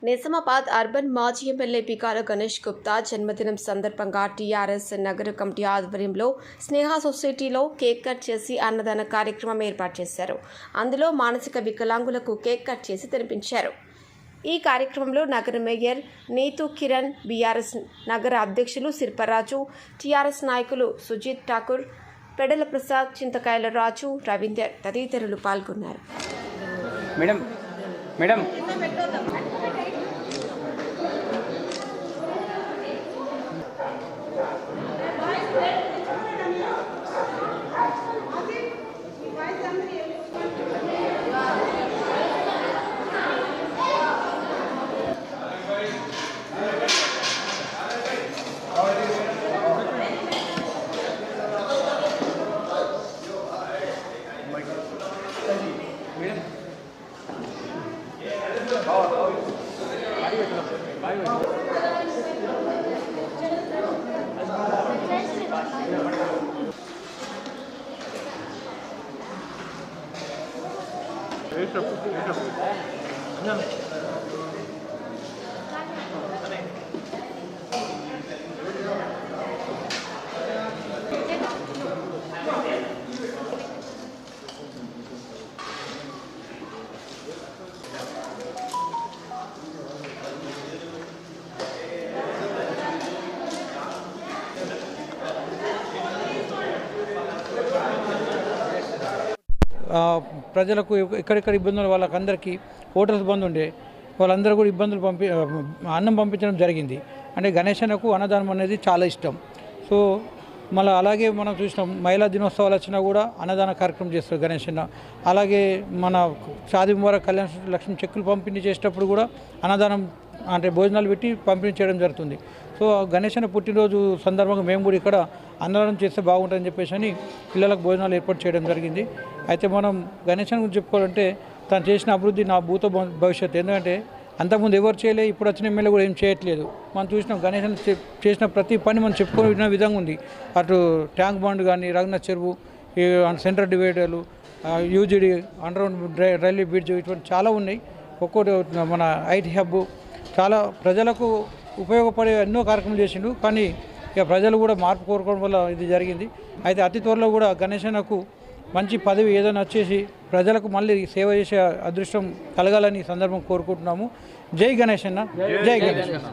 Nizamabad urban మాజీ MLA పికాల Ganesh Gupta జన్మదినం సందర్భంగా టీఆర్ఎస్ నగర కమిటీ ఆధ్వర్యంలో స్నేహ సొసైటీలో కేక్ కట్ చేసి అన్నదాన కార్యక్రమం ఏర్పాటు చేశారు. అందులో మానసిక వికలాంగులకు కేక్ కట్ చేసి తినిపించారు. ఈ కార్యక్రమంలో నగర మేయర్ నీతూ కిరణ్, బీఆర్ఎస్ నగర అధ్యక్షులు శిల్పరాజు, టీఆర్ఎస్ నాయకులు సుజిత్ ఠాకూర్, పెడల ప్రసాద్, చింతకాయల రాజు, రవీందర్ తదితరులు పాల్గొన్నారు. మేడం ప్రజలకు ఎక్కడెక్కడ ఇబ్బందులు వాళ్ళకందరికీ హోటల్స్ బంద్ ఉండే వాళ్ళందరూ కూడా ఇబ్బందులు అన్నం పంపించడం జరిగింది. అంటే గణేశన్నకు అన్నదానం అనేది చాలా ఇష్టం. సో మళ్ళీ అలాగే మనం చూసినాం, మహిళా దినోత్సవాలు వచ్చినా కూడా అన్నదాన కార్యక్రమం చేస్తారు గణేశన్న. అలాగే మన షాదీ ముబారక్ కళ్యాణ లక్ష్మి చెక్కులు పంపిణీ చేసేటప్పుడు కూడా అన్నదానం అంటే భోజనాలు పెట్టి పంపిణీ చేయడం జరుగుతుంది. సో గణేశన్న పుట్టినరోజు సందర్భంగా మేము కూడా ఇక్కడ అన్నదానం చేస్తే బాగుంటుందని చెప్పేసి అని పిల్లలకు భోజనాలు ఏర్పాటు చేయడం జరిగింది. అయితే మనం గణేశన్న గురించి చెప్పుకోవాలంటే తను చేసిన అభివృద్ధి నా భూత భవిష్యత్తు. ఎందుకంటే అంతకుముందు ఎవరు చేయలేదు, ఇప్పుడు వచ్చిన ఎమ్మెల్యే కూడా ఏం చేయట్లేదు. మనం చూసినాం గణేశన్ చేసిన ప్రతి పని మనం చెప్పుకునే విధంగా ఉంది. అటు ట్యాంక్ బండ్ కానీ, రఘునాథ్ చెరువు, సెంట్రల్ డివైడర్లు, యూజీడీ, అండర్గ్రౌండ్ రైల్వే బ్రిడ్జ్, ఇటువంటి చాలా ఉన్నాయి. ఒక్కోటి మన ఐటీ హబ్ చాలా ప్రజలకు ఉపయోగపడే ఎన్నో కార్యక్రమాలు చేసిండు. కానీ ఇక ప్రజలు కూడా మార్పు కోరుకోవడం వల్ల ఇది జరిగింది. అయితే అతి త్వరలో కూడా గణేశన్నకు మంచి పదవి ఏదైనా వచ్చేసి ప్రజలకు మళ్ళీ సేవ చేసే అదృష్టం కలగాలని ఈ సందర్భం కోరుకుంటున్నాము. జై గణేశన్న, జై గణేశన్న.